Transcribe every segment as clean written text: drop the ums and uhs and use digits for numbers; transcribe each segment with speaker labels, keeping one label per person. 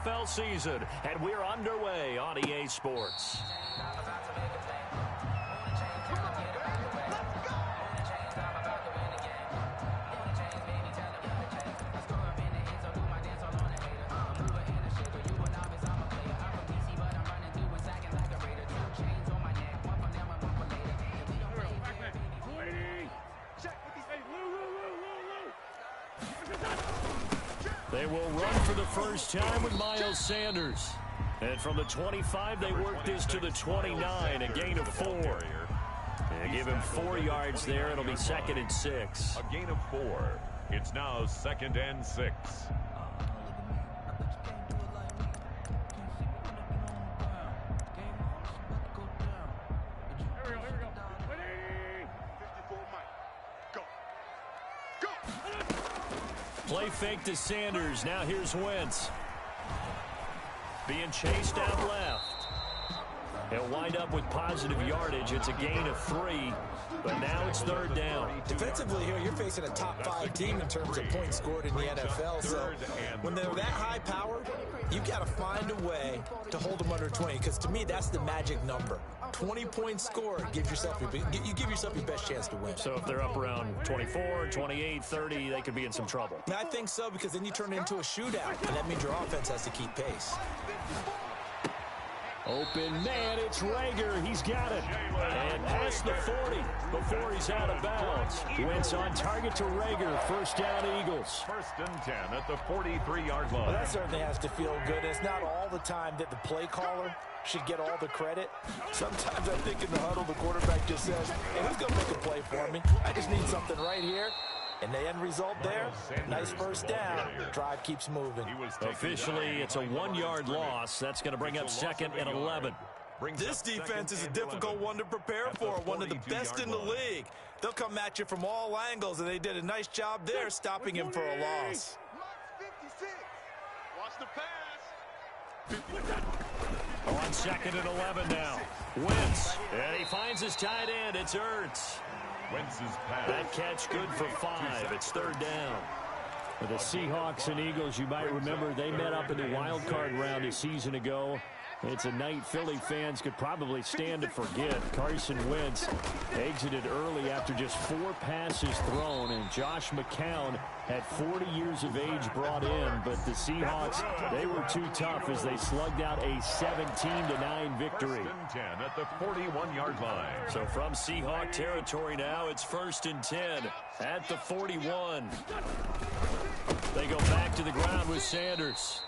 Speaker 1: NFL season, and we're underway on EA Sports. They will run for the first time with Miles Sanders. And from the 25, they work this to the 29, a gain of 4. And give him 4 yards there. It'll be 2nd and 6.
Speaker 2: A gain of 4. It's now 2nd and 6.
Speaker 1: Play fake to Sanders. Now here's Wentz. Being chased out left. He'll wind up with positive yardage. It's a gain of 3, but now it's 3rd down.
Speaker 3: Defensively here, you're facing a top 5 team in terms of points scored in the NFL. So when they're that high powered, you've got to find a way to hold them under 20. Because to me, that's the magic number. 20 points scored, you give yourself your best chance to win.
Speaker 1: So if they're up around 24, 28, 30, they could be in some trouble.
Speaker 3: I think so, because then you turn it into a shootout, and that means your offense has to keep pace.
Speaker 1: Open man, it's Rager. He's got it. And past the 40 before he's out of bounds. Wentz on target to Rager. First down, Eagles.
Speaker 2: 1st and 10 at the 43-yard line.
Speaker 3: Well, that certainly has to feel good. It's not all the time that the play caller should get all the credit. Sometimes I think in the huddle, the quarterback just says, hey, who's going to make a play for me? I just need something right here. And the end result there, nice first down. Drive keeps moving.
Speaker 1: Officially, it's a 1-yard loss. That's going to bring up 2nd and 11.
Speaker 3: This defense is a difficult one to prepare for, one of the best in the league. They'll come at you from all angles, and they did a nice job there stopping him for a loss.
Speaker 4: Watch the pass.
Speaker 1: On 2nd and 11 now. Wentz, and he finds his tight end. It's Ertz.
Speaker 2: Wentz's pass.
Speaker 1: That catch good for 5. It's 3rd down. For the Seahawks and Eagles, you might remember they met up in the wild card round a season ago. It's a night Philly fans could probably stand to forget. Carson Wentz exited early after just 4 passes thrown, and Josh McCown at 40 years of age brought in, but the Seahawks, they were too tough as they slugged out a 17-9 victory.
Speaker 2: 1st and 10 at the 41-yard line.
Speaker 1: So from Seahawk territory now, it's 1st and 10 at the 41. They go back to the ground with Sanders.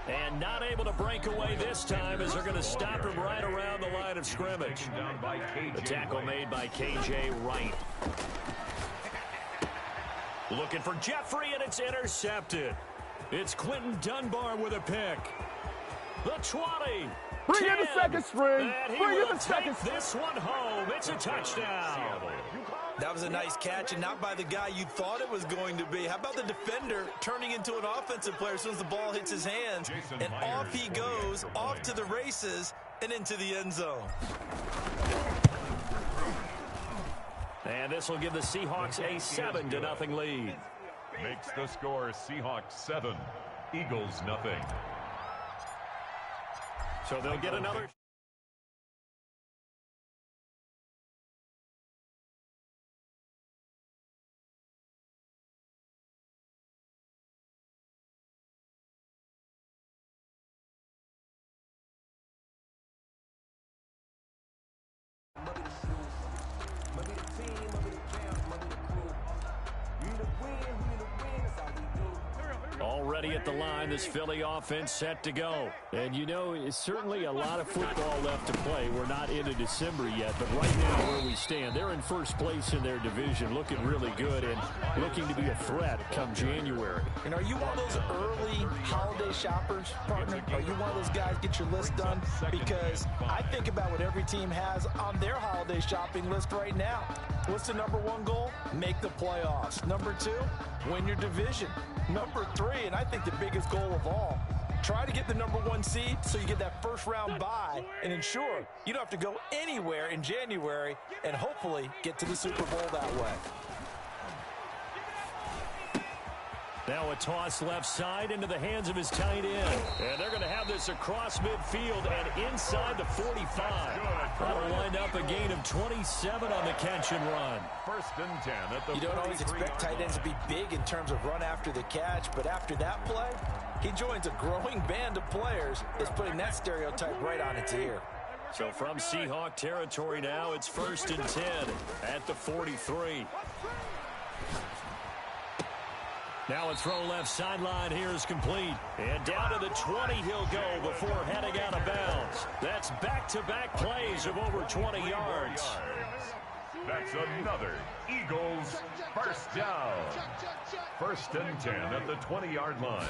Speaker 1: And not able to break away this time as they're going to stop him right around the line of scrimmage. The tackle made by K.J. Wright. Looking for Jeffrey, and it's intercepted. It's Quentin Dunbar with a pick. The 20.
Speaker 5: Bring in the second string.
Speaker 1: And he
Speaker 5: Bring in
Speaker 1: will
Speaker 5: the second
Speaker 1: take this one home. It's a touchdown.
Speaker 3: That was a nice catch, and not by the guy you thought it was going to be. How about the defender turning into an offensive player as soon as the ball hits his hands? And off he goes, off to the races, and into the end zone.
Speaker 1: And this will give the Seahawks a 7-0 lead.
Speaker 2: Makes the score Seahawks 7, Eagles nothing.
Speaker 1: So they'll get another. Already at the line, this Philly offense set to go. And you know, it's certainly a lot of football left to play. We're not into December yet, but right now where we stand, they're in first place in their division, looking really good and looking to be a threat come January.
Speaker 3: And are you one of those early holiday shoppers, partner? Are you one of those guys, get your list done? Because I think about what every team has on their holiday shopping list right now. What's the number 1 goal? Make the playoffs. Number 2, win your division. Number 3, and I think the biggest goal of all, try to get the number 1 seed so you get that first round bye and ensure you don't have to go anywhere in January and hopefully get to the Super Bowl that way.
Speaker 1: Now a toss left side into the hands of his tight end. And they're going to have this across midfield and inside the 45. That'll wind up a gain of 27 on the catch and run.
Speaker 2: 1st and 10 at the
Speaker 3: You don't always expect tight ends to be big in terms of run after the catch, but after that play, he joins a growing band of players that's putting that stereotype right on its ear.
Speaker 1: So from Seahawk territory now, it's 1st and 10 at the 43. Now a throw left sideline here is complete. And down to the 20 he'll go before heading out of bounds. That's back-to-back plays of over 20 yards.
Speaker 2: That's another Eagles first down. 1st and 10 at the 20-yard line.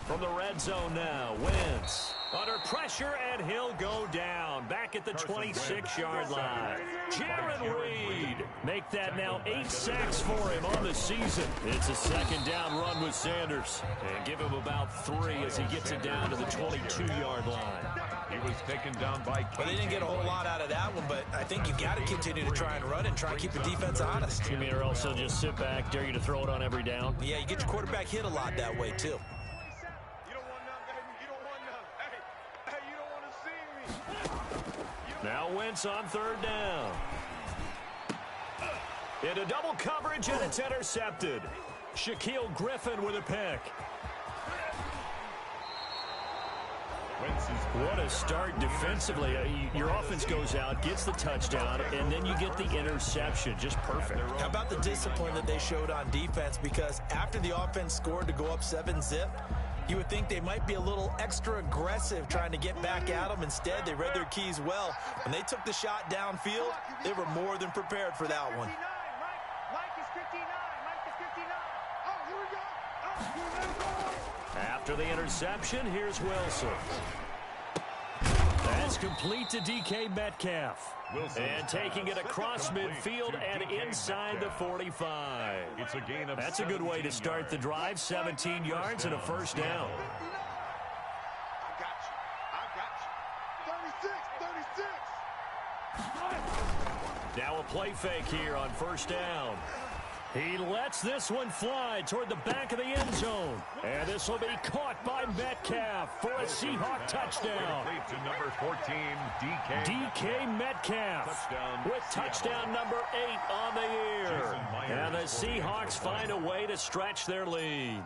Speaker 1: From the red zone now, Wentz under pressure, and he'll go down back at the 26-yard line. Jaron Reed make that now 8 sacks for him on the season. It's a 2nd down run with Sanders. And give him about 3 as he gets it down to the 22-yard line.
Speaker 2: He was taken down by
Speaker 3: Well, they didn't get a whole lot out of that one, but I think you got to continue to try and run and try and keep the defense honest.
Speaker 1: You mean or else they'll just sit back, dare you to throw it on every down?
Speaker 3: Yeah, you get your quarterback hit a lot that way, too.
Speaker 1: Now Wentz on 3rd down. Into double coverage, and it's intercepted. Shaquille Griffin with a pick. What a start defensively. Your offense goes out, gets the touchdown, and then you get the interception. Just perfect.
Speaker 3: How about the discipline that they showed on defense? Because after the offense scored to go up 7-zip, you would think they might be a little extra aggressive trying to get back at them. Instead, they read their keys well. When they took the shot downfield, they were more than prepared for that one.
Speaker 1: After the interception, here's Wilson. That's complete to DK Metcalf. And taking it across midfield and inside the 45.
Speaker 2: It's a gain of
Speaker 1: That's a good way to start the drive. 17 yards and a 1st down. Now a play fake here on 1st down. He lets this one fly toward the back of the end zone. And this will be caught by Metcalf for a Seahawk touchdown.
Speaker 2: To number 14,
Speaker 1: DK Metcalf with touchdown number 8 on the year. And the Seahawks find a way to stretch their lead.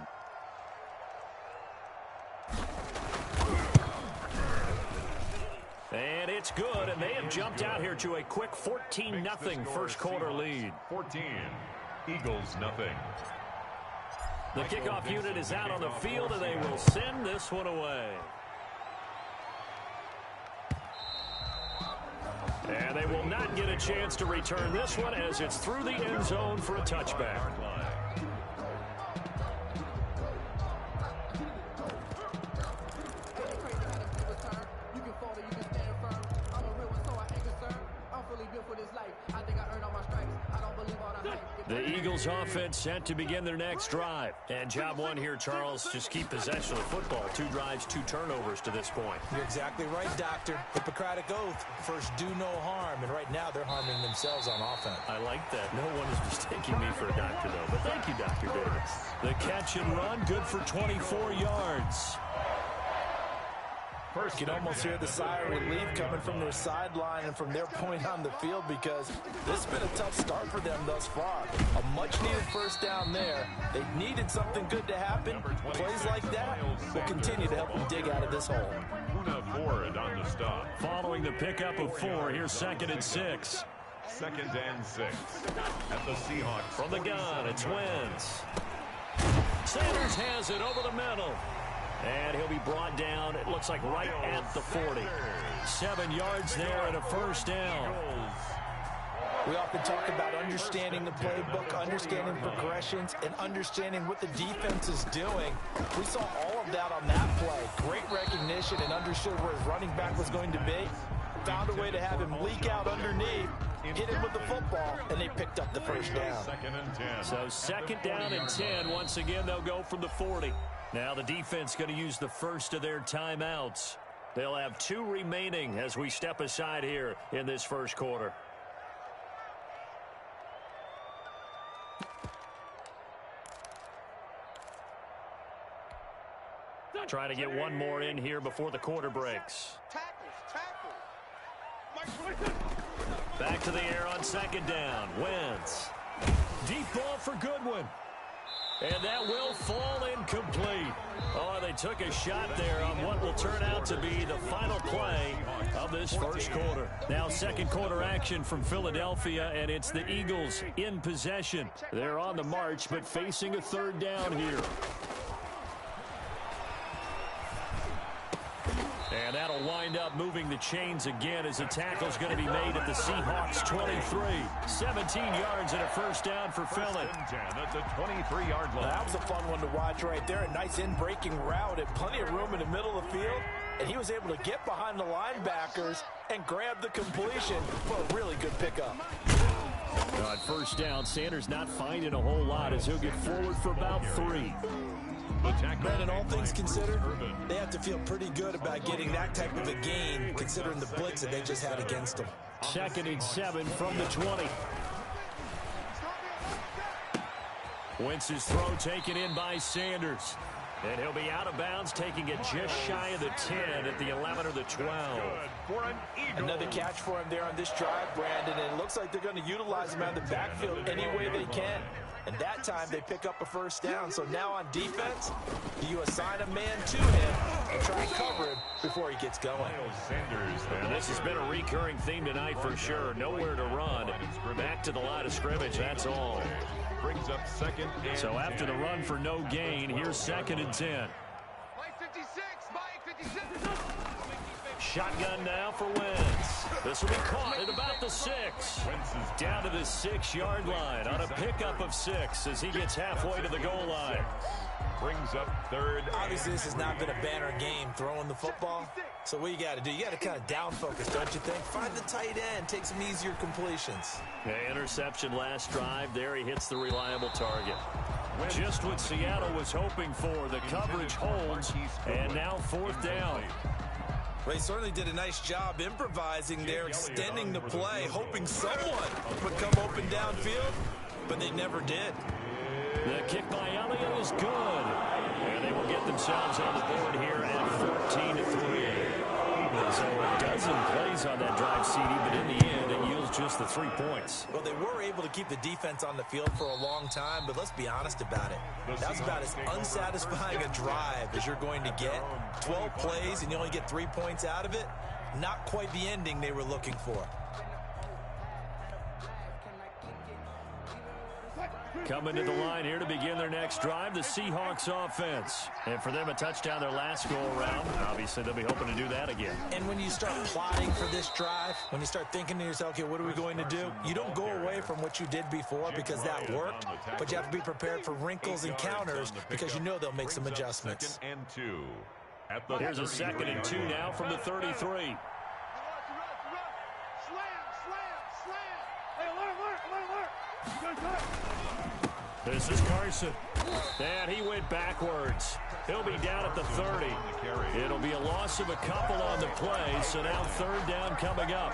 Speaker 1: And it's good, and they have jumped out here to a quick 14-0 1st quarter lead.
Speaker 2: 14. Eagles nothing.
Speaker 1: The kickoff unit is out on the field, and they will send this one away. And they will not get a chance to return this one as it's through the end zone for a touchback. The Eagles offense set to begin their next drive. And job one here, Charles, just keep possession of the football. 2 drives, 2 turnovers to this point.
Speaker 3: You're exactly right, Doctor. Hippocratic oath. First, do no harm. And right now, they're harming themselves on offense.
Speaker 1: I like that. No one is mistaking me for a doctor, though. But thank you, Dr. Davis. The catch and run, good for 24 yards.
Speaker 3: You can almost hear the sigh of relief coming from their sideline and from their point on the field because this has been a tough start for them thus far. A much-needed 1st down there. They needed something good to happen. Plays like that will continue to help them dig out of this hole.
Speaker 2: Ford on the stop.
Speaker 1: Following the pickup of 4, here's 2nd and 6.
Speaker 2: 2nd and 6 at the Seahawks.
Speaker 1: From the gun, it's Wentz. Sanders has it over the middle. And he'll be brought down, it looks like right at the 40. 7 yards there and a 1st down.
Speaker 3: We often talk about understanding the playbook, understanding progressions, and understanding what the defense is doing. We saw all of that on that play. Great recognition and understood where his running back was going to be. Found a way to have him leak out underneath, hit him with the football, and they picked up the 1st down.
Speaker 2: 2nd and 10.
Speaker 1: So 2nd down and 10. Once again, they'll go from the 40. Now the defense going to use the first of their timeouts. They'll have 2 remaining as we step aside here in this 1st quarter. Trying to get one more in here before the quarter breaks. Back to the air on second down. Wentz. Deep ball for Goodwin. And that will fall incomplete. Oh, they took a shot there on what will turn out to be the final play of this first quarter. Now second quarter action from Philadelphia, and it's the Eagles in possession. They're on the march, but facing a third down here. And that'll wind up moving the chains again as a tackle's going to be made at the Seahawks 23. 17 yards and a first down for Philly.
Speaker 2: At the 23-yard line.
Speaker 3: That was a fun one to watch right there. A nice in-breaking route and plenty of room in the middle of the field. And he was able to get behind the linebackers and grab the completion for a really good pickup.
Speaker 1: On first down, Sanders not finding a whole lot as he'll get forward for about 3.
Speaker 3: Brandon, all things considered, they have to feel pretty good about getting that type of a gain, considering the blitz that they just had against them.
Speaker 1: 2nd and 7 from the 20. Wentz's throw taken in by Sanders. And he'll be out of bounds, taking it just shy of the 10 at the 11 or the 12.
Speaker 3: Another catch for him there on this drive, Brandon, and it looks like they're going to utilize him out of the backfield any way they can. And that time they pick up a first down. So now on defense, you assign a man to him and try to cover him before he gets going.
Speaker 1: And this has been a recurring theme tonight for sure. Nowhere to run. Back to the line of scrimmage, that's all.
Speaker 2: Brings up second.
Speaker 1: So after the run for no gain, here's 2nd and 10. Shotgun now for Wentz. This will be caught at about the 6. Down to the 6-yard line on a pickup of 6 as he gets halfway to the goal line.
Speaker 2: Brings up third.
Speaker 3: Obviously, this has not been a banner game throwing the football. So what you got to do, you got to kind of down focus, don't you think? Find the tight end, take some easier completions.
Speaker 1: The interception last drive. There he hits the reliable target. Just what Seattle was hoping for. The coverage holds, and now 4th down.
Speaker 3: Well, he certainly did a nice job improvising there, extending the play, hoping someone would come open downfield, but they never did.
Speaker 1: The kick by Elliott is good. And they will get themselves on the board here at 14-3. So a dozen plays on that drive, CD, but in the end, it yields just the 3 points.
Speaker 3: Well, they were able to keep the defense on the field for a long time, but let's be honest about it. That's about as unsatisfying a drive as you're going to get. 12 plays and you only get 3 points out of it. Not quite the ending they were looking for.
Speaker 1: Coming to the line here to begin their next drive, the Seahawks offense. And for them, a touchdown their last go-around. Obviously, they'll be hoping to do that again.
Speaker 3: And when you start plotting for this drive, when you start thinking to yourself, okay, what are we going to do? You don't go away from what you did before because that worked, but you have to be prepared for wrinkles and counters because you know they'll make some adjustments.
Speaker 1: Here's a 2nd and 2 now from the 33. This is Carson. And he went backwards. He'll be down at the 30. It'll be a loss of a couple on the play, so now 3rd down coming up.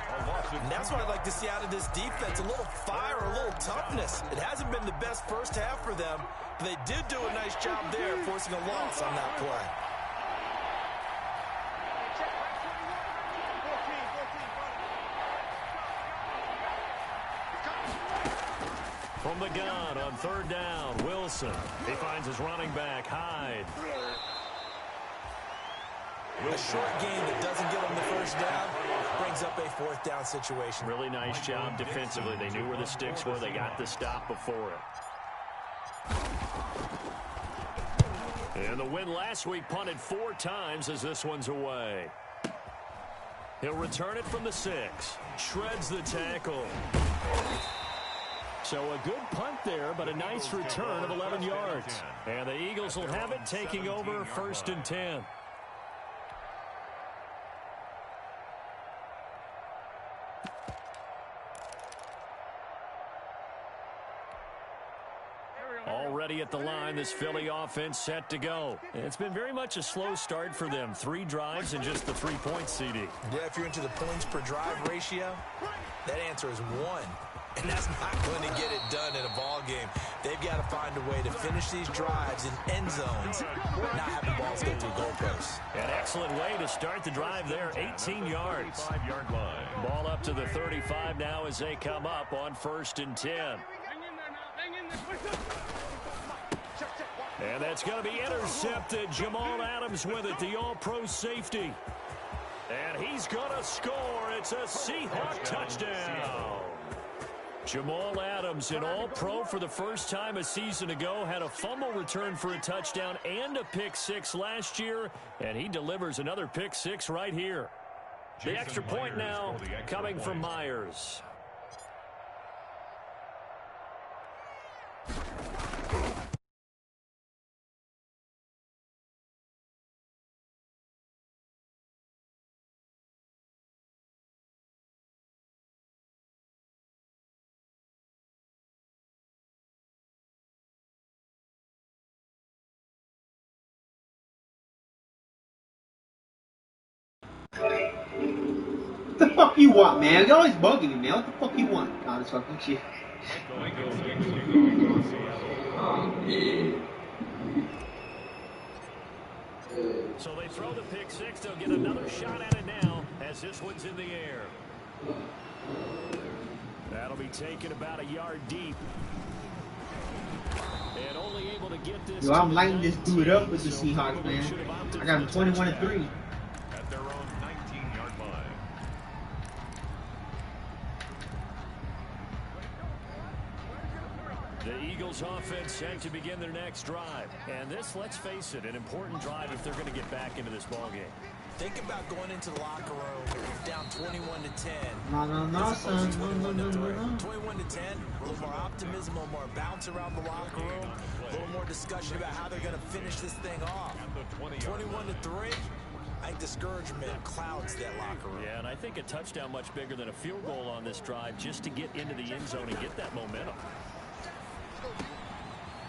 Speaker 3: And that's what I'd like to see out of this defense, a little fire, a little toughness. It hasn't been the best first half for them, but they did do a nice job there, forcing a loss on that play.
Speaker 1: From the gun on 3rd down, Wilson. He finds his running back, Hyde.
Speaker 3: A short game that doesn't get them the first down brings up a 4th down situation.
Speaker 1: Really nice job defensively. They knew where the sticks were. They got the stop before it. And the win last week punted 4 times as this one's away. He'll return it from the 6. Shreds the tackle. So a good punt there, but a nice return of 11 yards. And the Eagles will have it, taking over 1st and 10. Already at the line, this Philly offense set to go. It's been very much a slow start for them. 3 drives and just the 3 points, CD.
Speaker 3: Yeah, if you're into the points per drive ratio, that answer is 1. And that's not going to get it done in a ball game. They've got to find a way to finish these drives in end zones, not having balls go through goalposts.
Speaker 1: An excellent way to start the drive there, 18 yards.
Speaker 2: 5-yard line.
Speaker 1: Ball up to the 35 now as they come up on 1st and 10. And that's going to be intercepted. Jamal Adams with it, the all-pro safety. And he's going to score. It's a Seahawk touchdown. Jamal Adams, an all-pro for the first time a season ago, had a fumble return for a touchdown and a pick-6 last year, and he delivers another pick-6 right here. The extra point now coming from Myers.
Speaker 6: What the fuck you want, man? You're always bugging me, man. What the fuck you want? Nah, this fucking shit.
Speaker 1: So they throw the pick-6. They'll get another shot at it now as this one's in the air. That'll be taken about a yard deep. And only able to get this.
Speaker 6: Yo, I'm lighting this dude up with the Seahawks, man. I got him 21-3.
Speaker 2: At their own 19-yard line.
Speaker 1: The Eagles offense set to begin their next drive. And this, let's face it, an important drive if they're going to get back into this ballgame.
Speaker 3: Think about going into the locker room down 21-10.
Speaker 6: No, son. No.
Speaker 3: 21-10, a little more optimism, a little more bounce around the locker room, a little more discussion about how they're going to finish this thing off. 21-3, I think discouragement clouds that locker room.
Speaker 1: Yeah, and I think a touchdown much bigger than a field goal on this drive just to get into the end zone and get that momentum.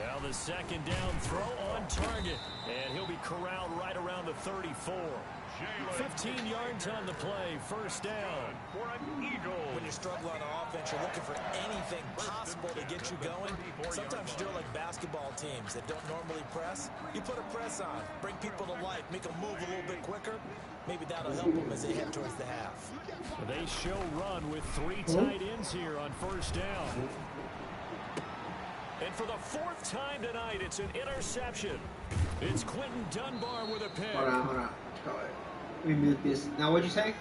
Speaker 1: Now the second down throw on target, and he'll be corralled right around the 34. 15 yards on the play, first down.
Speaker 2: For an Eagle.
Speaker 3: When you struggle on offense, you're looking for anything possible to get you going. Sometimes you do it like basketball teams that don't normally press. You put a press on, bring people to life, make them move a little bit quicker. Maybe that'll help them as they head towards the half.
Speaker 1: They show run with 3 tight ends here on first down. And for the 4th time tonight, it's an interception. It's Quentin Dunbar with a pick.
Speaker 6: Hold on. Let me mute this. Now, what'd you say?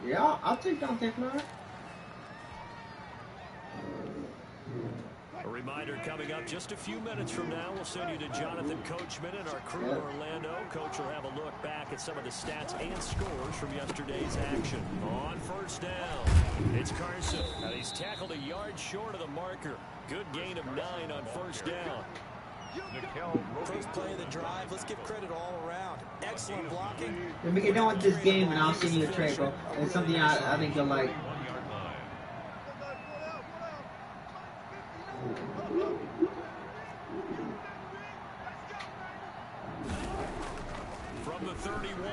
Speaker 6: Yeah, I'll take Dante Flyer.
Speaker 1: A reminder coming up just a few minutes from now. We'll send you to Jonathan Coachman and our crew in Orlando. Coach will have a look back at some of the stats and scores from yesterday's action. On first down, it's Carson. Now he's tackled a yard short of the marker. Good gain of 9 on first down.
Speaker 3: First play of the drive, let's give credit all around. Excellent blocking.
Speaker 6: Let me get done with this game and I'll send you a trade, bro. It's something I think you'll like.
Speaker 1: From the 31,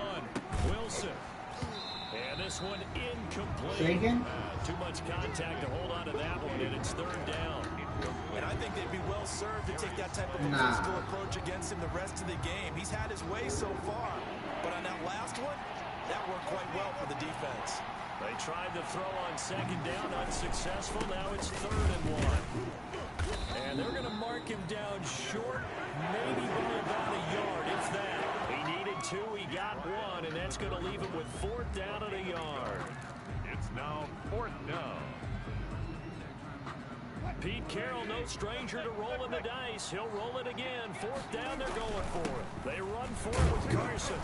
Speaker 1: Wilson. And this one incomplete.
Speaker 6: Say again?
Speaker 1: Too much contact to hold on to that one, and it's 3rd down.
Speaker 3: And I think they'd be well served to take that type of a physical approach against him the rest of the game. He's had his way so far, but on that last one, that worked quite well for the defense.
Speaker 1: They tried to throw on 2nd down, unsuccessful. Now it's 3rd and 1. And they're going to mark him down short, maybe by about a yard, if that. He needed 2, he got 1, and that's going to leave him with 4th down and a yard.
Speaker 2: It's now 4th down.
Speaker 1: Pete Carroll, no stranger to rolling the dice. He'll roll it again. 4th down, they're going for it. They run for it with Carson.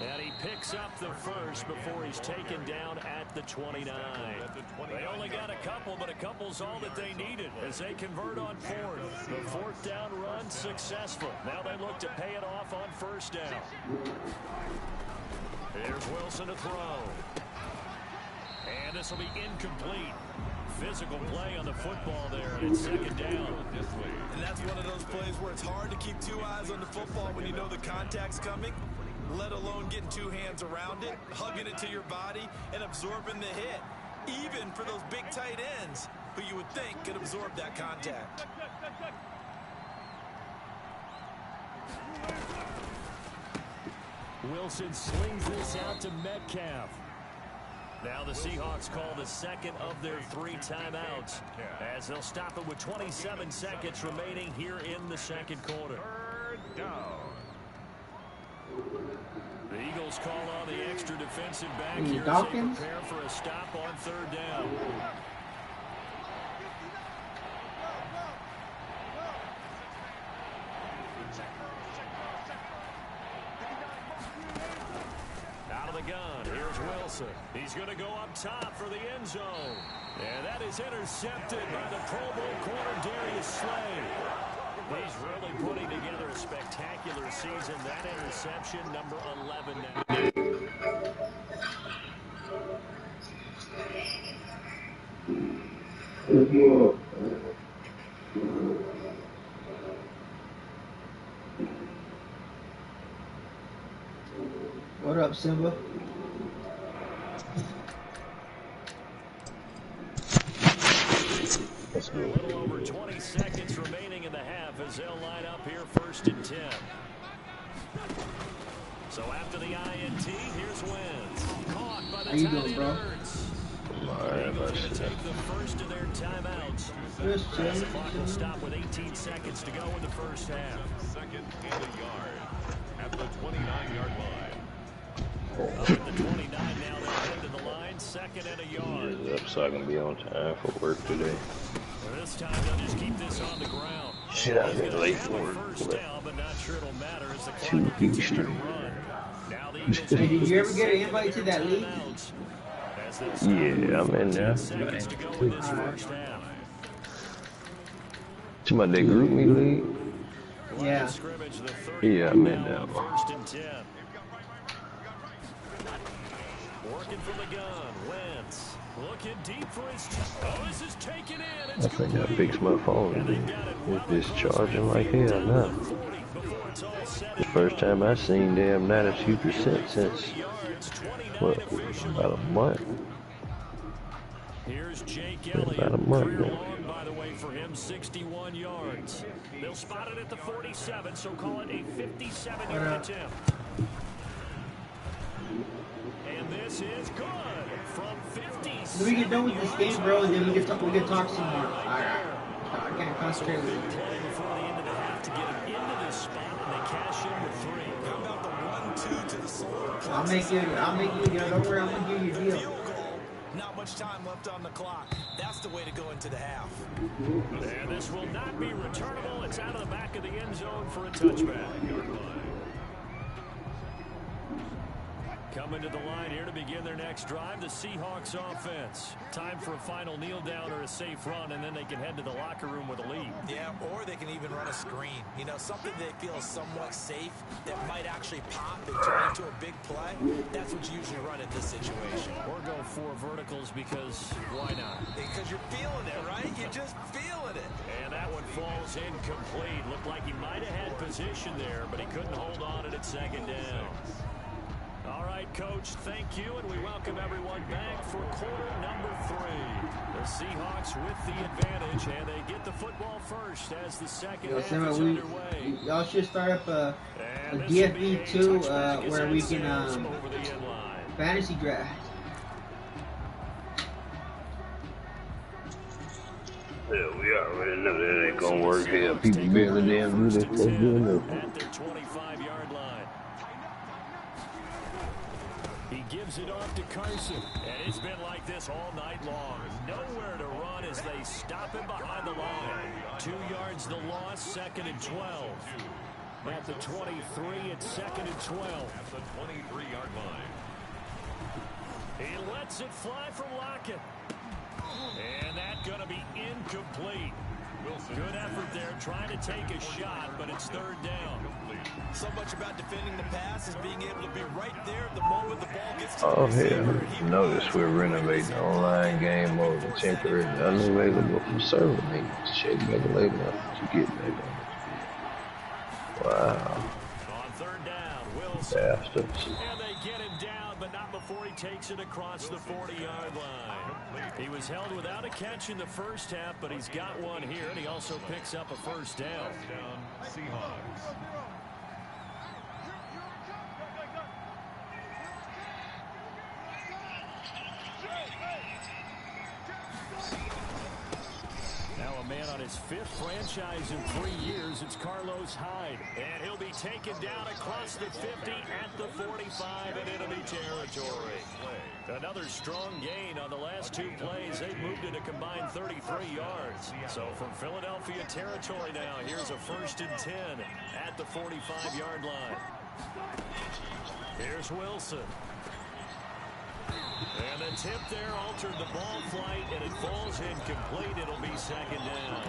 Speaker 1: And he picks up the first before he's taken down at the 29. They only got a couple, but a couple's all that they needed as they convert on 4th. The 4th down run successful. Now they look to pay it off on 1st down. Here's Wilson to throw. And this will be incomplete. Physical play on the football there, and it's 2nd down.
Speaker 3: And that's one of those plays where it's hard to keep 2 eyes on the football when you know the contact's coming. let alone getting two hands around it, hugging it to your body, and absorbing the hit. Even for those big tight ends, who you would think could absorb that contact.
Speaker 1: Wilson slings this out to Metcalf. Now the Seahawks call the second of their 3 timeouts as they'll stop it with 27 seconds remaining here in the second quarter.
Speaker 2: Third down.
Speaker 1: The Eagles call on the extra defensive back here as they prepare for a stop on third down. Out of the gun, here's Wilson. He's going to go up top for the end zone. And that is intercepted by the Pro Bowl corner, Darius Slay. He's really putting together a spectacular season. That interception, number 11 now.
Speaker 6: What up, Simba?
Speaker 1: A little over 20 seconds remaining in the half as they'll line up here 1st and 10. So after the INT, here's Wentz. Caught by the tight end Hurts. They're going to take the first of their timeouts. As the clock will stop with 18 seconds to go in the first half.
Speaker 2: Second and a yard at the 29-yard line.
Speaker 1: Up at the 29 now, they're headed to the line, 2nd and a yard.
Speaker 7: Up so I can be on time for work today.
Speaker 1: This time they'll just keep this on the ground.
Speaker 7: Shit, I've been late for work.
Speaker 1: First down, but not sure it'll matter as the clock
Speaker 7: 2
Speaker 1: will
Speaker 7: weeks
Speaker 1: continue to
Speaker 7: straight.
Speaker 1: run. Now the
Speaker 6: Hey, did you ever get an invite to that league?
Speaker 7: Yeah, I'm in there.
Speaker 1: Seconds to go in this first half.
Speaker 7: To my day group me league?
Speaker 6: Yeah.
Speaker 7: Yeah, I'm in there.
Speaker 1: 1st and 10. Working from the gun, Wentz. Looking deep for his... Oh, this is taken in. It's
Speaker 7: I think I fixed my phone. It's charging like hell now. The first time I seen damn 92% since, what, about a month?
Speaker 1: Here's Jake Elliott.
Speaker 7: About a month now.
Speaker 1: Long, by the way, for him, 61 yards. They'll spot it at the 47, so call it a 57-yard attempt. And this is good from 50.
Speaker 6: When we get done with this game, bro, and then we can talk some more. Alright. I can't concentrate with it.
Speaker 1: Play before the end of the half to get him into this spot, and they cash in with 3.
Speaker 3: How about the 1-2 to the solar plexus?
Speaker 6: I'll make you, don't worry, I'm gonna give you a deal.
Speaker 3: Field goal. Not much time left on the clock. That's the way to go into the half.
Speaker 1: And this will not be returnable. It's out of the back of the end zone for a touchback. Coming to the line here to begin their next drive, the Seahawks offense. Time for a final kneel down or a safe run, and then they can head to the locker room with a lead.
Speaker 3: Yeah, or they can even run a screen. You know, something they feel is somewhat safe that might actually pop and turn into a big play. That's what you usually run in this situation.
Speaker 1: Or go 4 verticals because why not?
Speaker 3: Because you're feeling it, right? You're just feeling it.
Speaker 1: And that one falls incomplete. Looked like he might have had position there, but he couldn't hold on it at 2nd down. All right, Coach, thank you, and we welcome everyone back for quarter number 3. The Seahawks with the advantage, and they get the football first as the second half is underway.
Speaker 6: Y'all should start up a DFB 2 where we can fantasy draft.
Speaker 7: Yeah, we already know that ain't gonna work here. People barely damn do this. They do enough.
Speaker 1: At their 25-yard line. He gives it off to Carson. And it's been like this all night long. Nowhere to run as they stop him behind the line. 2 yards the loss, 2nd and 12. At the 23, it's 2nd and 12.
Speaker 2: At the 23-yard line.
Speaker 1: He lets it fly from Lockett. And that's going to be incomplete. Good effort there, trying to take a shot, but it's 3rd down.
Speaker 3: So much about defending the pass is being able to be right there the moment the ball gets to
Speaker 7: Oh,
Speaker 3: the receiver.
Speaker 7: hell. Notice we're renovating the online game mode and temporary unavailable from server maintenance. Check back later to get back on. Wow.
Speaker 1: On 3rd down,
Speaker 7: Bastards.
Speaker 1: And they get him down, but not before he takes it across the 40-yard line. He was held without a catch in the first half, but he's got one here, and he also picks up a first down.
Speaker 2: Seahawks.
Speaker 1: Now a man on his 5th franchise in 3 years. It's Carlos Hyde. And he'll be taken down across the 50 at the 45 in enemy territory. Another strong gain on the last 2 plays. They've moved it a combined 33 yards. So from Philadelphia territory now, here's a 1st and 10 at the 45-yard line. Here's Wilson. And the tip there altered the ball flight, and it falls incomplete. It'll be 2nd down.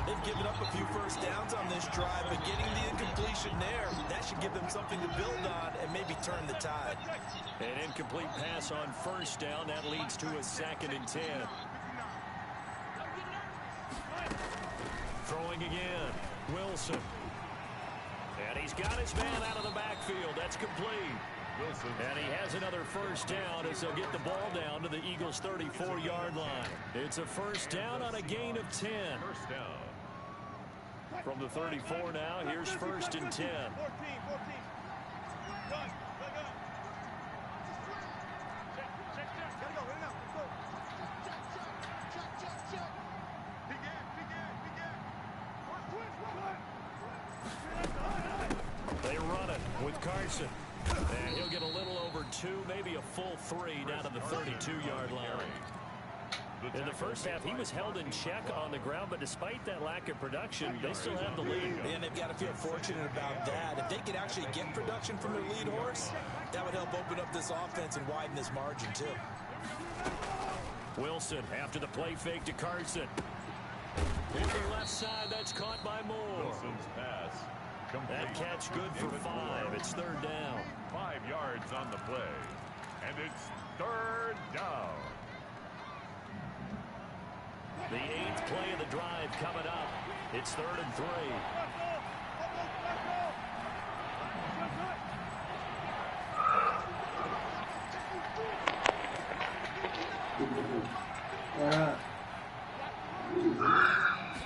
Speaker 3: They've given up a few first downs on this drive, but getting the incompletion there, that should give them something to build on and maybe turn the tide.
Speaker 1: An incomplete pass on 1st down. That leads to a 2nd and 10. Throwing again. Wilson. And he's got his man out of the backfield. That's complete. And he has another first down as they'll get the ball down to the Eagles' 34-yard line. It's a first down on a gain of 10.
Speaker 2: First down.
Speaker 1: From the 34 now, here's 1st and 10. They run it with Carson. And he'll get a little over 2, maybe a full 3 down to the 32-yard line. In the first half, he was held in check on the ground, but despite that lack of production, they still have the lead.
Speaker 3: And they've got to feel fortunate about that. If they could actually get production from their lead horse, that would help open up this offense and widen this margin, too.
Speaker 1: Wilson after the play fake to Carson. In the left side, that's caught by Moore.
Speaker 2: Wilson's pass.
Speaker 1: That catch good for 5. It's 3rd down.
Speaker 2: 5 yards on the play. And it's 3rd down.
Speaker 1: The 8th play of the drive coming up. It's 3rd and 3.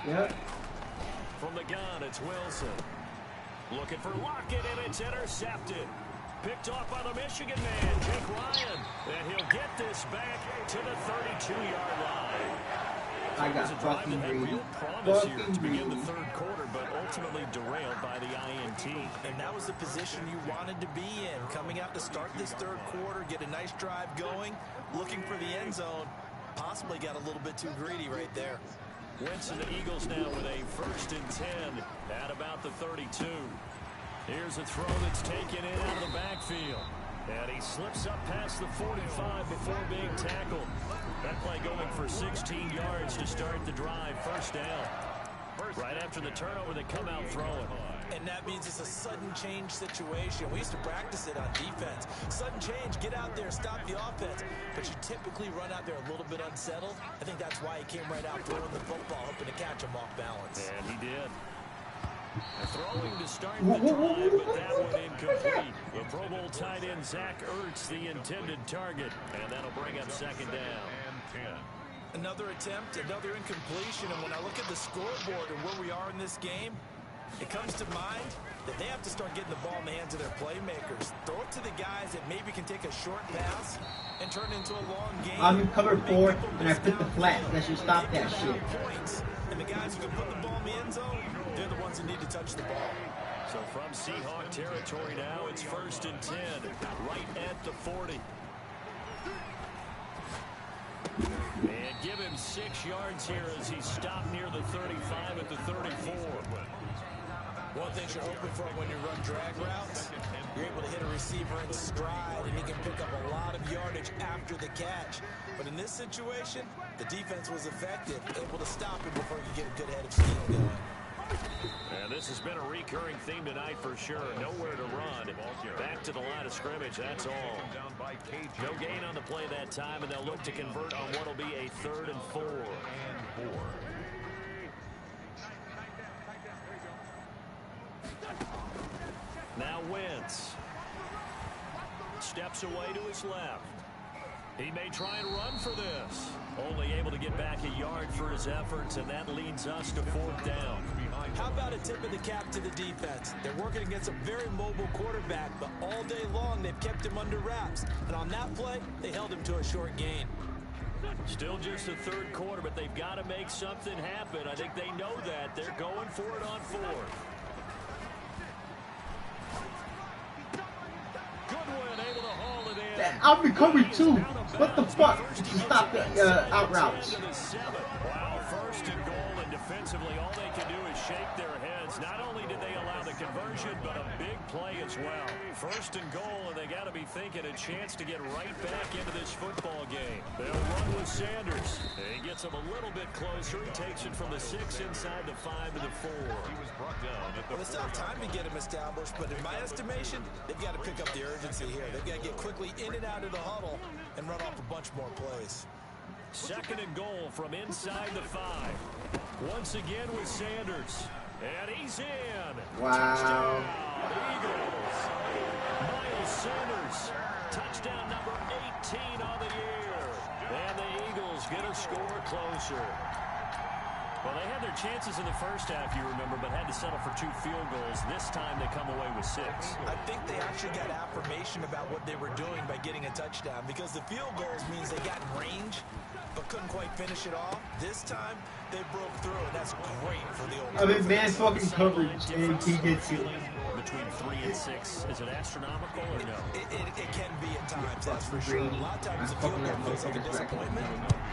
Speaker 6: Yep.
Speaker 1: From the gun, it's Wilson. Looking for Lockett, and it's intercepted. Picked off by the Michigan man, Jake Ryan. And he'll get this back to the 32-yard line.
Speaker 6: I got
Speaker 1: fucking greedy. To begin the 3rd quarter, but ultimately derailed by the INT.
Speaker 3: And that was the position you wanted to be in. Coming out to start this 3rd quarter, get a nice drive going, looking for the end zone. Possibly got a little bit too greedy right there.
Speaker 1: Wentz and the Eagles now with a 1st and 10 at about the 32. Here's a throw that's taken in out of the backfield. And he slips up past the 45 before being tackled. That play going for 16 yards to start the drive. 1st down. Right after the turnover, they come out throwing.
Speaker 3: And that means it's a sudden change situation. We used to practice it on defense. Sudden change, get out there, stop the offense. But you typically run out there a little bit unsettled. I think that's why he came right out throwing the football, hoping to catch him off balance.
Speaker 1: And he did. Throwing to start the drive, but that one incomplete. The Pro Bowl tight end Zach Ertz, the intended target. And that'll bring up 2nd down.
Speaker 2: And 10.
Speaker 3: Another attempt, another incompletion. And when I look at the scoreboard and where we are in this game, it comes to mind that they have to start getting the ball in the hands of their playmakers. Throw it to the guys that maybe can take a short pass and turn it into a long game.
Speaker 6: I'm in cover 4, and I put the flat. That should stop that shit.
Speaker 3: Points. And the guys who can put the ball in the end zone, they're the ones that need to touch the ball.
Speaker 1: So from Seahawk territory now, it's 1st and 10, right at the 40. And give him 6 yards here as he stopped near the 35 at the 34.
Speaker 3: One thing you're hoping for when you run drag routes, you're able to hit a receiver in stride, and he can pick up a lot of yardage after the catch. But in this situation, the defense was effective, able to stop him before you get a good head of steam going.
Speaker 1: And this has been a recurring theme tonight for sure. Nowhere to run. Back to the line of scrimmage, that's all. No gain on the play that time, and they'll look to convert on what will be a 3rd and 4. Now Wentz. Steps away to his left. He may try and run for this. Only able to get back a yard for his efforts, and that leads us to 4th down.
Speaker 3: How about a tip of the cap to the defense? They're working against a very mobile quarterback, but all day long they've kept him under wraps. And on that play, they held him to a short gain.
Speaker 1: Still just the 3rd quarter, but they've got to make something happen. I think they know that. They're going for it on 4th. Goodwin able to haul it in.
Speaker 6: I'll be covered too. What the fuck? Just stop the out routes.
Speaker 1: Wow, 1st and goal, and defensively all they can do is shake their heads. Not only did they allow the conversion, but a big play as well. 1st and goal, and they got to be thinking a chance to get right back into this football game. They'll run with Sanders. He gets him a little bit closer. He takes it from the 6 inside the 5 to the 4.
Speaker 2: He was brought down at the
Speaker 3: Well, it's not time to get him established, but in my estimation, they've got to pick up the urgency here. They've got to get quickly in and out of the huddle and run off a bunch more plays.
Speaker 1: 2nd and goal from inside the 5. Once again with Sanders. And he's in.
Speaker 6: Wow.
Speaker 1: Touchdown, Eagles. Miles Sanders. Touchdown number 18 on the year. And the Eagles get a score closer. Well, they had their chances in the 1st half, you remember, but had to settle for 2 field goals. This time they come away with 6.
Speaker 3: I think they actually got affirmation about what they were doing by getting a touchdown, because the field goals means they got in range but couldn't quite finish it off. This time they broke through, and that's great for the old.
Speaker 6: I mean, man, fucking coverage, and he gets it.
Speaker 1: Between 3 and 6, is it astronomical or no?
Speaker 3: It can be at times, that's for sure. A lot of times the field goal feels like a disappointment.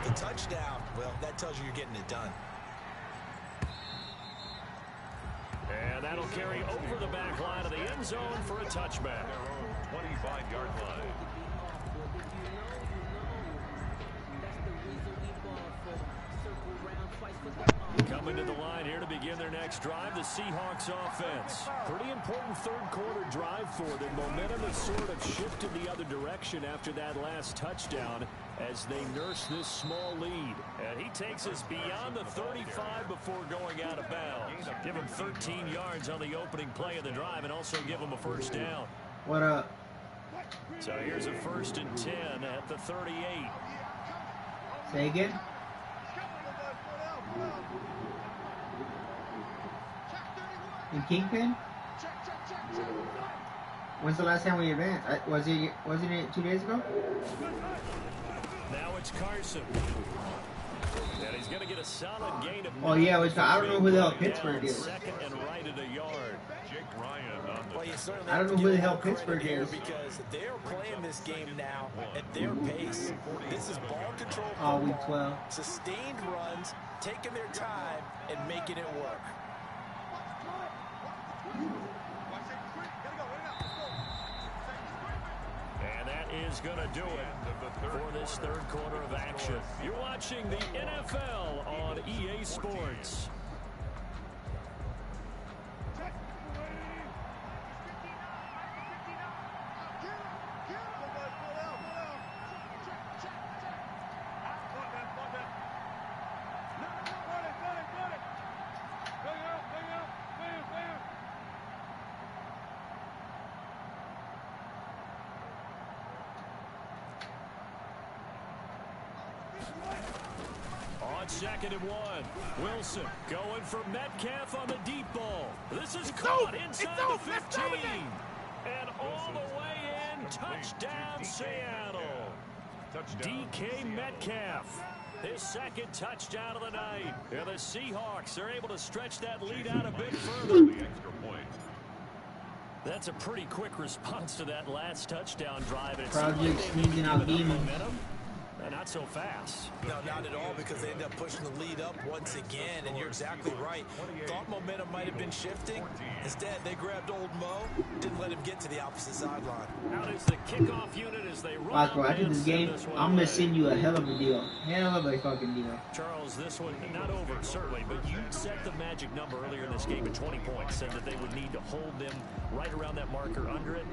Speaker 3: The touchdown, well, that tells you you're getting it done.
Speaker 1: And that'll carry over the back line of the end zone for a touchback.
Speaker 2: 25-yard line.
Speaker 1: Coming to the line here to begin their next drive, the Seahawks offense. Pretty important 3rd quarter drive for them. Momentum has sort of shifted the other direction after that last touchdown as they nurse this small lead. And he takes us beyond the 35 before going out of bounds. Give him 13 yards on the opening play of the drive and also give him a 1st down.
Speaker 6: What up?
Speaker 1: So here's a 1st and 10 at the 38.
Speaker 6: Say again? In Kingpin? When's the last time we advanced? Wasn't it 2 days ago?
Speaker 1: Now it's Carson. And he's going to get a solid gain of.
Speaker 6: Oh yeah, I don't know who the hell Pittsburgh is.
Speaker 1: 2nd and right at a yard.
Speaker 2: Jake Ryan on the.
Speaker 3: Well, you certainly
Speaker 6: I don't know who the hell Pittsburgh is.
Speaker 3: Because they're playing this game now at their pace. This is ball control
Speaker 6: Oh,
Speaker 3: football.
Speaker 6: week 12.
Speaker 3: Sustained runs, taking their time, and making it work.
Speaker 1: And that is going to do it for this 3rd quarter of action. You're watching the NFL on EA Sports. On 2nd and 1, Wilson going for Metcalf on the deep ball. This is caught inside the 15. And all the way in, touchdown Seattle. DK Metcalf, his 2nd touchdown of the night. And the Seahawks are able to stretch that lead out a bit further. That's a pretty quick response to that last touchdown drive. And
Speaker 6: Project sneezing out demons.
Speaker 1: Not so fast.
Speaker 3: No, not at all, because they end up pushing the lead up once again, and you're exactly right. Thought momentum might have been shifting. Instead, they grabbed old Mo, didn't let him get to the opposite sideline.
Speaker 1: Out is the kickoff unit as they run.
Speaker 6: Watch, bro, after this game, I'm going to send you a hell of a deal. Hell of a fucking deal.
Speaker 1: Charles, this one, not over, certainly, but you set the magic number earlier in this game at 20 points, said that they would need to hold them right around that marker under it.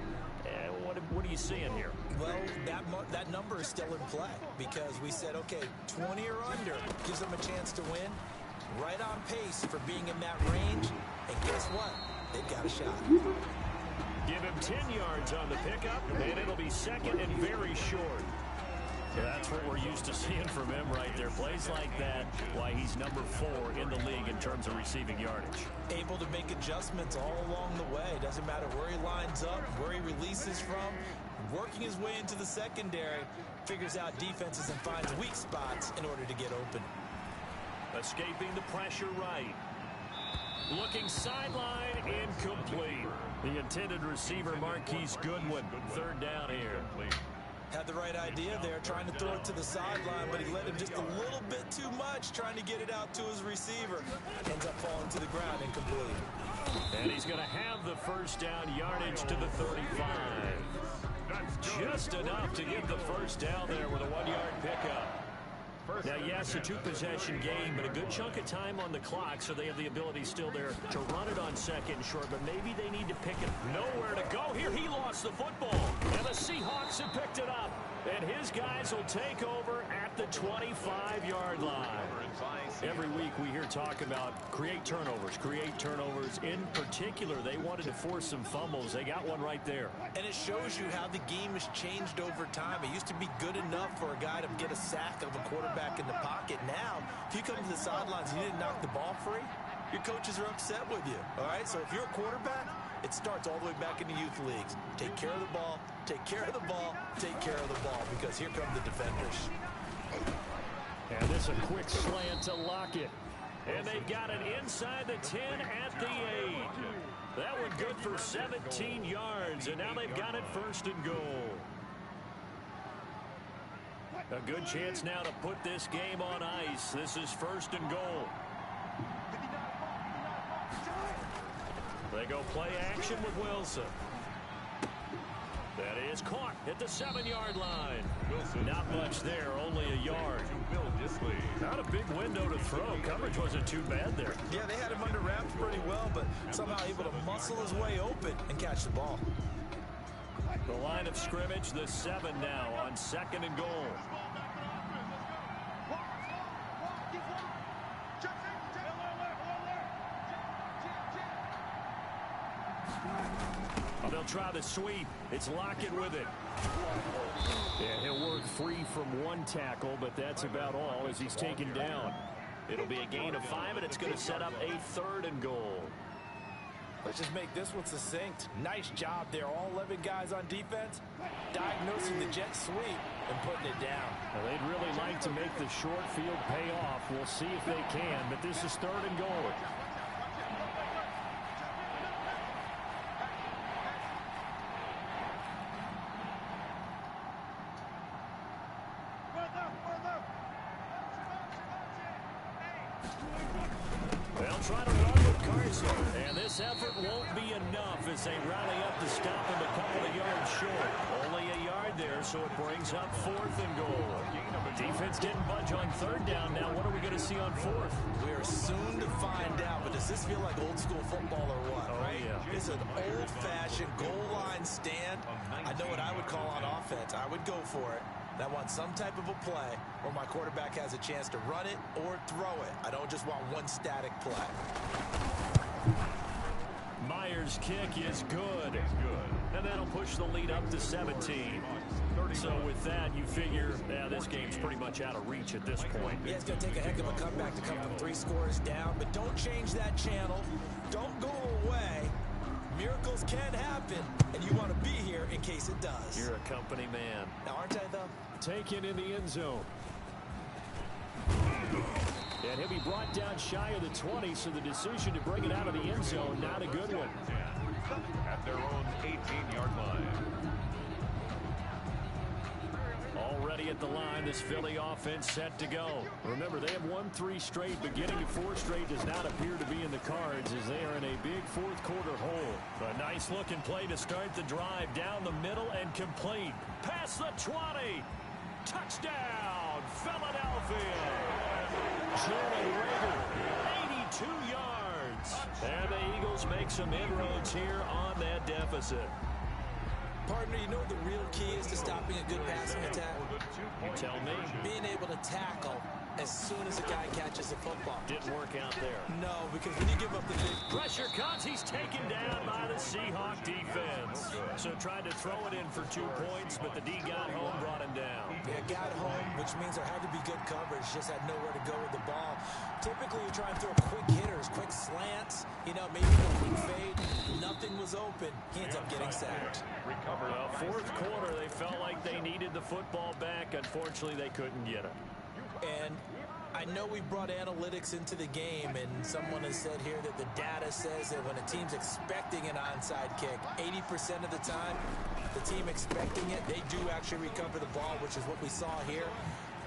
Speaker 1: What are you seeing here?
Speaker 3: Well, that number is still in play because we said, okay, 20 or under gives them a chance to win. Right on pace for being in that range. And guess what? They've got a shot.
Speaker 1: Give him 10 yards on the pickup, and it'll be second and very short. That's what we're used to seeing from him right there. Plays like that, why he's number 4 in the league in terms of receiving yardage.
Speaker 3: Able to make adjustments all along the way. Doesn't matter where he lines up, where he releases from. Working his way into the secondary, figures out defenses and finds weak spots in order to get open.
Speaker 1: Escaping the pressure right. Looking sideline, incomplete. The intended receiver, Marquise Goodwin, third down here.
Speaker 3: Had the right idea there, trying to throw it to the sideline, but he let him just a little bit too much, trying to get it out to his receiver. Ends up falling to the ground, incomplete.
Speaker 1: And he's going to have the first down, yardage to the 35. Just enough to get the first down there with a 1-yard pickup. Now, yes, a 2-possession game, but a good chunk of time on the clock, so they have the ability still there to run it on second and short, but maybe they need to pick it. Nowhere to go here. He lost the football, and the Seahawks have picked it up, and his guys will take over at the 25-yard line. Every week we hear talk about create turnovers. In particular, they wanted to force some fumbles. They got one right there.
Speaker 3: And it shows you how the game has changed over time. It used to be good enough for a guy to get a sack of a quarterback in the pocket. Now, if you come to the sidelines and you didn't knock the ball free, your coaches are upset with you. All right, so if you're a quarterback, it starts all the way back in the youth leagues. Take care of the ball, take care of the ball, take care of the ball, because here come the defenders.
Speaker 1: And this a quick slant to Lockett. And they've got it inside the 10 at the 8. That one good for 17 yards, and now they've got it first and goal. A good chance now to put this game on ice. This is first and goal. They go play action with Wilson. That is caught at the 7-yard line. Not much there, only a yard. Not a big window to throw. Coverage wasn't too bad there.
Speaker 3: Yeah, they had him under wraps pretty well, but somehow able to muscle his way open and catch the ball.
Speaker 1: The line of scrimmage, the 7 now on second and goal. They'll try the sweep. It's Lockett with it. And he'll work free from one tackle, but that's about all as he's taken down. It'll be a gain of 5, and it's going to set up a third and goal.
Speaker 3: Let's just make this one succinct. Nice job there. All 11 guys on defense diagnosing the jet sweep and putting it down.
Speaker 1: Well, they'd really like to make the short field pay off. We'll see if they can, but this is third and goal. They'll try to run with Carson, and this effort won't be enough as they rally up to stop him a couple of yards short. Only a yard there, so it brings up fourth and goal. Defense didn't budge on third down. Now what are we going to see on fourth?
Speaker 3: We are soon to find out, but does this feel like old school football or what, right?
Speaker 1: Yeah.
Speaker 3: It's an old-fashioned goal line stand. I know what I would call on offense. I would go for it. I want some type of a play where my quarterback has a chance to run it or throw it. I don't just want one static play.
Speaker 1: Myers' kick is good. And that'll push the lead up to 17. So with that, you figure, this game's pretty much out of reach at this point.
Speaker 3: Yeah, it's going to take a heck of a comeback to come from 3 scores down, but don't change that channel. Don't go away. Miracles can happen, and you want to be here in case it does.
Speaker 1: You're a company man.
Speaker 3: Now, aren't I, though?
Speaker 1: Taken in the end zone. And he'll be brought down shy of the 20, so the decision to bring it out of the end zone, not a good one.
Speaker 2: At their own 18-yard line.
Speaker 1: Already at the line, this Philly offense set to go. Remember, they have won 3 straight, but getting to 4 straight does not appear to be in the cards as they are in a big fourth-quarter hole. A nice-looking play to start the drive down the middle and complete. Past the 20. Touchdown, Philadelphia. Jalen Reagor, 82 yards. And the Eagles make some inroads here on that deficit.
Speaker 3: Partner, you know the real key is to stopping a good passing attack?
Speaker 1: You tell me.
Speaker 3: Being able to tackle as soon as a guy catches the football.
Speaker 1: Didn't work out there.
Speaker 3: No, because when you give up the big
Speaker 1: pressure comes, he's taken down by the Seahawk defense. So tried to throw it in for 2 points, but the D got home, brought him down.
Speaker 3: Yeah, got home, which means there had to be good coverage. Just had nowhere to go with the ball. Typically, you try and throw quick hitters, quick slants, you know, maybe a quick fade. Nothing was open. He ends up getting sacked.
Speaker 1: Well, fourth quarter, they felt like they needed the football back. Unfortunately, they couldn't get it.
Speaker 3: And I know we brought analytics into the game, and someone has said here that the data says that when a team's expecting an onside kick, 80% of the time, the team expecting it, they do actually recover the ball, which is what we saw here.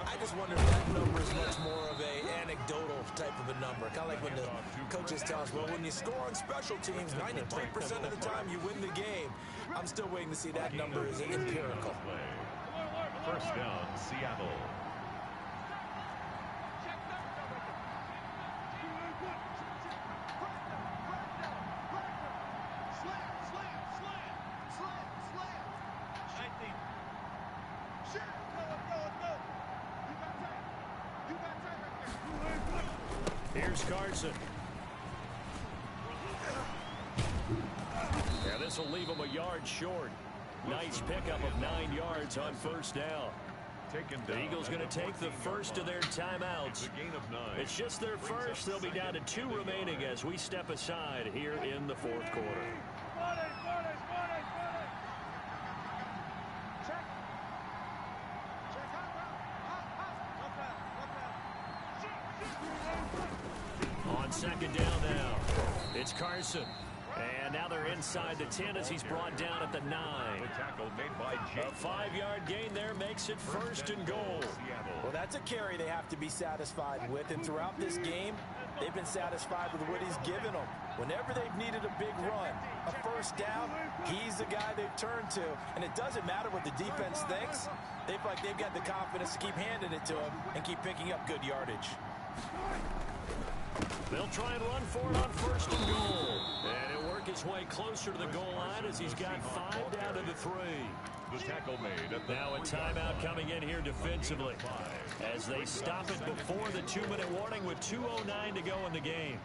Speaker 3: I just wonder if that number is much more of a anecdotal type of a number. Kind of like when the coaches tell us, well, when you score on special teams, 93% of the time you win the game. I'm still waiting to see that number is empirical.
Speaker 2: First down, Seattle.
Speaker 1: Here's Carson. Yeah, this will leave him a yard short. Nice pickup of 9 yards on first down. The Eagles going to take the first of their timeouts. It's just their first. They'll be down to 2 remaining as we step aside here in the fourth quarter. On second down now, it's Carson. And now they're inside the 10 as he's brought down at the 9.
Speaker 2: The tackle made by Jake.
Speaker 1: A 5-yard gain there makes it first and goal.
Speaker 3: Well, that's a carry they have to be satisfied with. And throughout this game, they've been satisfied with what he's given them. Whenever they've needed a big run, a first down, he's the guy they've turned to. And it doesn't matter what the defense thinks. They feel like they've got the confidence to keep handing it to him and keep picking up good yardage.
Speaker 1: They'll try and run for it on first and goal. And he'll work his way closer to the goal line as he's got 5 down to the 3.
Speaker 2: The tackle made at the
Speaker 1: now a timeout coming in here defensively as they stop it before the 2-minute warning with 2:09 to go in the game.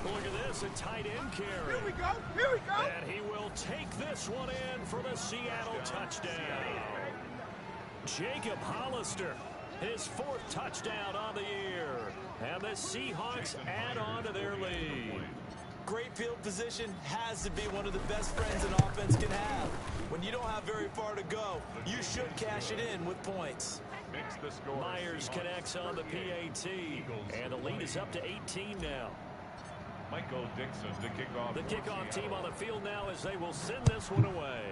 Speaker 1: Look at this, a tight end carry.
Speaker 5: Here we go, here we go.
Speaker 1: And he will take this one in for the Seattle touchdown. Jacob Hollister, his 4th touchdown on the year. And the Seahawks add on to their lead.
Speaker 3: Great field position has to be one of the best friends an offense can have. When you don't have very far to go, you should cash it in with points.
Speaker 1: Myers connects on the PAT, and the lead is up to 18 now.
Speaker 2: Michael Dixon to kick off.
Speaker 1: The kickoff team on the field now as they will send this one away.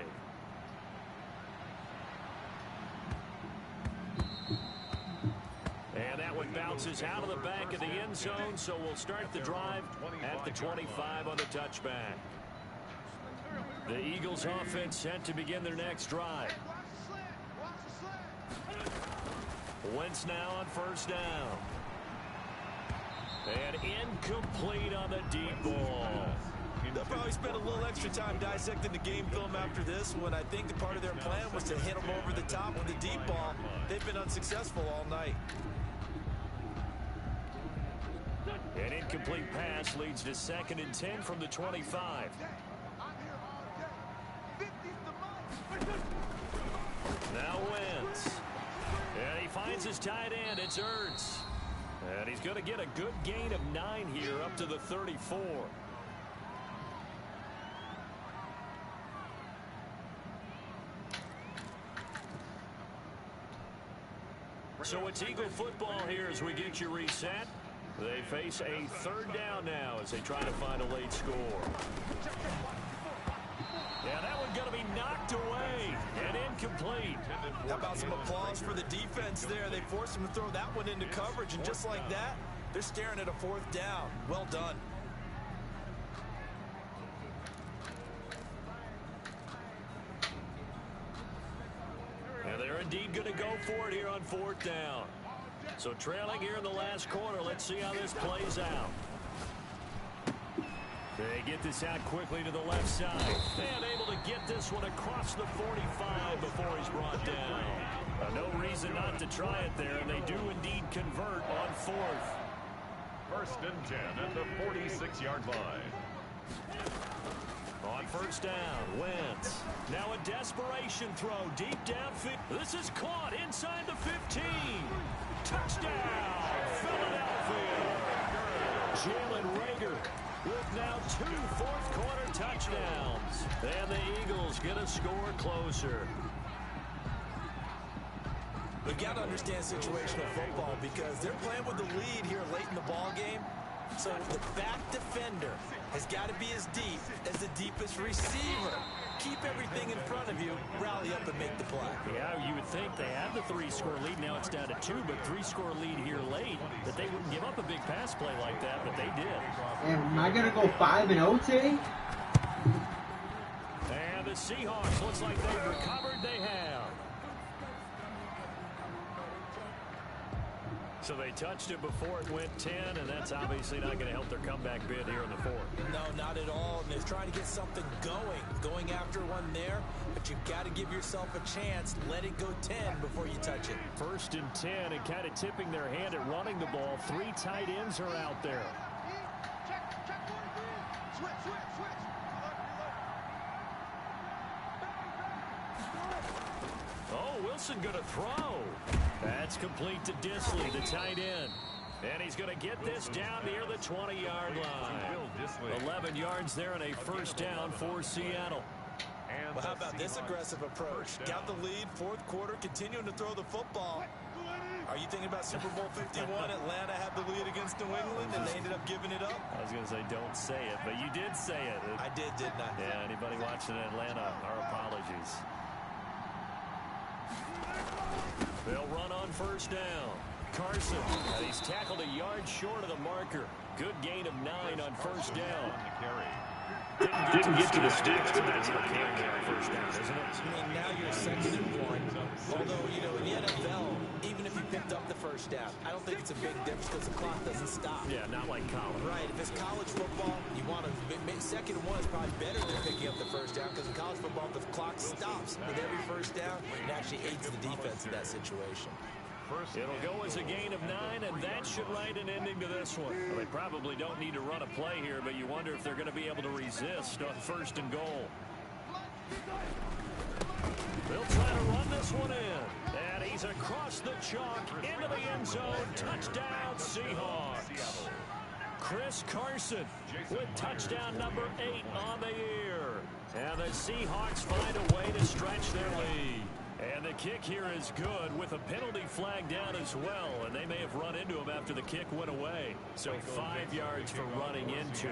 Speaker 1: And that one bounces out of the back of the end zone, so we'll start the drive at the 25 on the touchback. The Eagles offense set to begin their next drive. Wentz now on first down. And incomplete on the deep ball.
Speaker 3: They'll probably spend a little extra time dissecting the game film after this one. I think the part of their plan was to hit them over the top with the deep ball. They've been unsuccessful all night.
Speaker 1: An incomplete pass leads to 2nd and 10 from the 25. Now Wentz. And he finds his tight end. It's Ertz. And he's going to get a good gain of 9 here up to the 34. So it's Eagle football here as we get you reset. They face a 3rd down now as they try to find a late score. Yeah, that one's going to be knocked away and incomplete.
Speaker 3: How about some applause for the defense there? They forced him to throw that one into coverage, and just like that, they're staring at a 4th down. Well done.
Speaker 1: indeed going to go for it here on 4th down. So trailing here in the last quarter. Let's see how this plays out. They get this out quickly to the left side. And able to get this one across the 45 before he's brought down. No reason not to try it there, and they do indeed convert on 4th.
Speaker 2: 1st and 10 at the 46-yard line.
Speaker 1: On 1st down, Wentz. Now a desperation throw deep downfield. This is caught inside the 15. Touchdown, Philadelphia. Jalen Reagor with now 2 fourth-quarter touchdowns. And the Eagles get a score closer.
Speaker 3: You got to understand situational football because they're playing with the lead here late in the ball game. So the back defender has got to be as deep as the deepest receiver. Keep everything in front of you, rally up and make the play.
Speaker 1: Yeah, you would think they had the 3-score lead. Now it's down to 2, but 3-score lead here late. That they wouldn't give up a big pass play like that, but they did.
Speaker 6: Am I going to go 5-0 today?
Speaker 1: And the Seahawks looks like they've recovered. They have. So they touched it before it went 10, and that's obviously not going to help their comeback bid here in the 4th.
Speaker 3: No, not at all. And they're trying to get something going after one there, but you've got to give yourself a chance. Let it go 10 before you touch it.
Speaker 1: 1st and 10, and kind of tipping their hand at running the ball. 3 tight ends are out there. Oh, Wilson going to throw. That's complete to Disley, the tight end. And he's going to get this down near the 20-yard line. 11 yards there and a 1st down for Seattle.
Speaker 3: Well, how about this aggressive approach? Got the lead, 4th quarter, continuing to throw the football. Are you thinking about Super Bowl 51? Atlanta had the lead against New England, and they ended up giving it up?
Speaker 1: I was going to say, don't say it, but you did say it.
Speaker 3: I did, didn't I?
Speaker 1: Yeah, anybody watching Atlanta, our apologies. They'll run on 1st down. Carson, he's tackled a yard short of the marker. Good gain of 9 on 1st down. Didn't get to the sticks, but that's okay on 1st down, isn't it?
Speaker 3: I mean, now you're 2nd and 1. Although, you know, in the NFL, even if you picked up the 1st down, I don't think it's a big difference because the clock doesn't stop.
Speaker 1: Yeah, not like college.
Speaker 3: Right. If it's college football, you want to 2nd and 1 is probably better than picking up the 1st down because in college football, the clock stops with every 1st down. It actually aids the defense in that situation.
Speaker 1: It'll go as a gain of 9, and that should write an ending to this one. Well, they probably don't need to run a play here, but you wonder if they're going to be able to resist on 1st and goal. They'll try to run this one in. And he's across the chalk into the end zone. Touchdown, Seahawks. Chris Carson with touchdown number 8 on the year. And the Seahawks find a way to stretch their lead. And the kick here is good with a penalty flag down as well. And they may have run into him after the kick went away. So 5 yards for running into.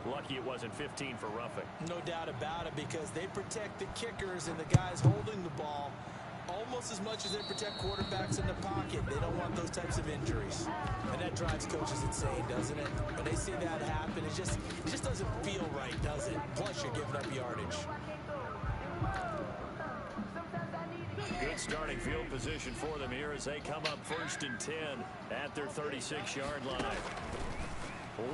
Speaker 1: Lucky it wasn't 15 for roughing.
Speaker 3: No doubt about it because they protect the kickers and the guys holding the ball almost as much as they protect quarterbacks in the pocket. They don't want those types of injuries. And that drives coaches insane, doesn't it? When they see that happen, it just doesn't feel right, does it? Plus, you're giving up yardage.
Speaker 1: Good starting field position for them here as they come up 1st and 10 at their 36-yard line.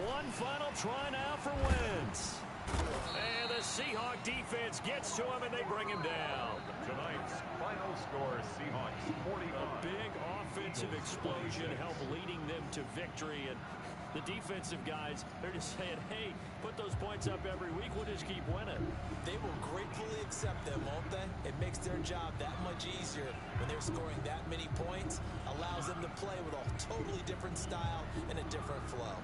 Speaker 1: One final try now for Wentz. And the Seahawk defense gets to him and they bring him down.
Speaker 2: Tonight's final score, Seahawks 49.
Speaker 1: A big offensive explosion helped leading them to victory. And the defensive guys, they're just saying, hey, put those points up every week. We'll just keep winning.
Speaker 3: They will gratefully accept them, won't they? It makes their job that much easier when they're scoring that many points. Allows them to play with a totally different style and a different flow.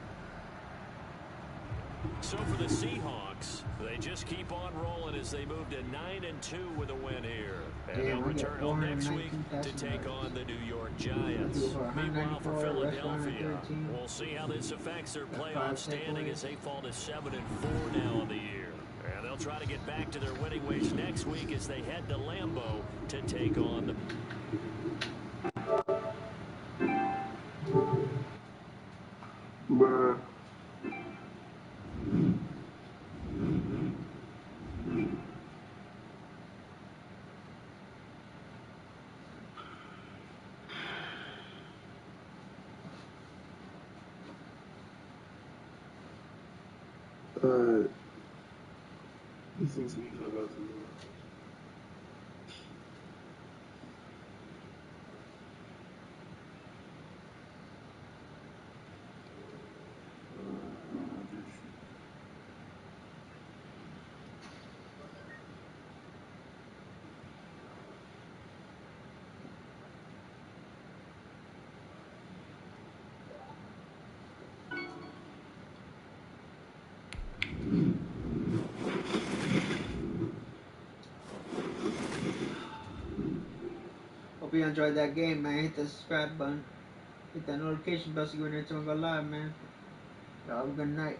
Speaker 1: So for the Seahawks, they just keep on rolling as they move to 9-2 with a win here. And they'll return home next week to take on the New York Giants. Meanwhile, for Philadelphia, we'll see how this affects their playoff standing as they fall to 7-4 now on the year. And they'll try to get back to their winning ways next week as they head to Lambeau to take on the...
Speaker 5: These things we talk about tomorrow.
Speaker 6: Hope you enjoyed that game, man. Hit the subscribe button. Hit that notification bell so you never go live, man. Y'all have a good night.